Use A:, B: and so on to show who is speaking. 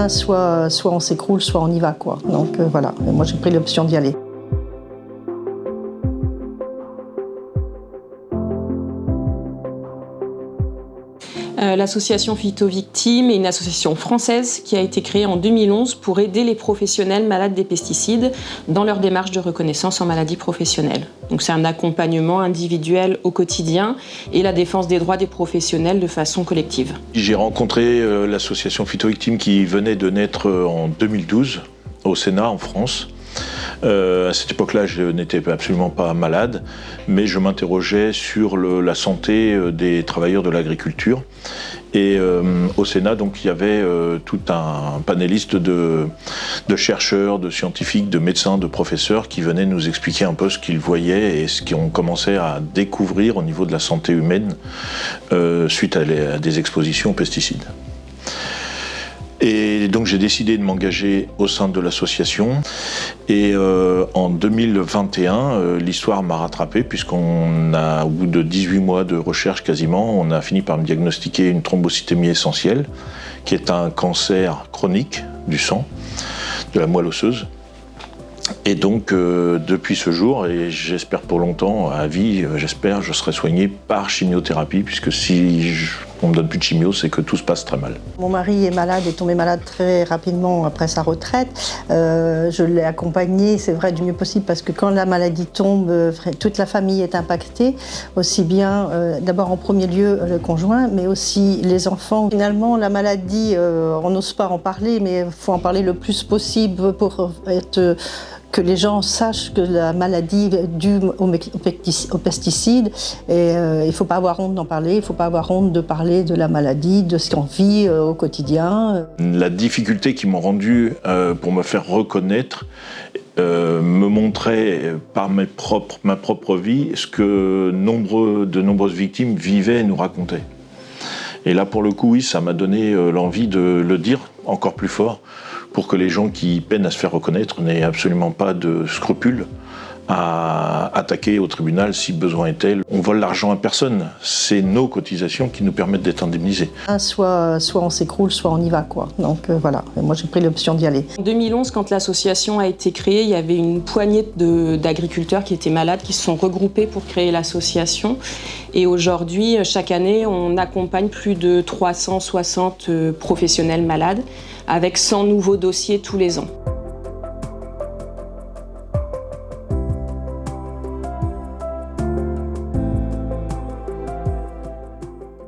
A: Soit on s'écroule, soit on y va, quoi. Donc voilà, et moi j'ai pris l'option d'y aller.
B: L'association Phytovictimes est une association française qui a été créée en 2011 pour aider les professionnels malades des pesticides dans leur démarche de reconnaissance en maladie professionnelle. Donc c'est un accompagnement individuel au quotidien et la défense des droits des professionnels de façon collective.
C: J'ai rencontré l'association Phytovictimes qui venait de naître en 2012 au Sénat en France. À cette époque-là, je n'étais absolument pas malade, mais je m'interrogeais sur la santé des travailleurs de l'agriculture. Et au Sénat, donc, il y avait tout un panéliste de chercheurs, de scientifiques, de médecins, de professeurs qui venaient nous expliquer un peu ce qu'ils voyaient et ce qu'on commençait à découvrir au niveau de la santé humaine suite à des expositions aux pesticides. Et donc j'ai décidé de m'engager au sein de l'association et en 2021, l'histoire m'a rattrapé puisqu'on a, au bout de 18 mois de recherche quasiment, on a fini par me diagnostiquer une thrombocytémie essentielle qui est un cancer chronique du sang, de la moelle osseuse. Et donc depuis ce jour, et j'espère pour longtemps, à vie, j'espère, je serai soigné par chimiothérapie puisque si on me donne plus de chimio, c'est que tout se passe très mal.
A: Mon mari est tombé malade très rapidement après sa retraite. Je l'ai accompagné, c'est vrai, du mieux possible parce que quand la maladie tombe, toute la famille est impactée, aussi bien d'abord en premier lieu le conjoint, mais aussi les enfants. Finalement, la maladie, on n'ose pas en parler, mais il faut en parler le plus possible pour que les gens sachent que la maladie est due aux pesticides. Et il ne faut pas avoir honte d'en parler, il ne faut pas avoir honte de parler de la maladie, de ce qu'on vit au quotidien.
C: La difficulté qu'ils m'ont rendue pour me faire reconnaître me montrait par ma propre vie ce que de nombreuses victimes vivaient et nous racontaient. Et là, pour le coup, oui, ça m'a donné l'envie de le dire encore plus fort pour que les gens qui peinent à se faire reconnaître n'aient absolument pas de scrupules à attaquer au tribunal si besoin est-il. On vole l'argent à personne, c'est nos cotisations qui nous permettent d'être indemnisés.
A: Soit on s'écroule, soit on y va, quoi. Donc voilà, et moi j'ai pris l'option d'y aller.
B: En 2011, quand l'association a été créée, il y avait une poignée d'agriculteurs qui étaient malades, qui se sont regroupés pour créer l'association. Et aujourd'hui, chaque année, on accompagne plus de 360 professionnels malades avec 100 nouveaux dossiers tous les ans.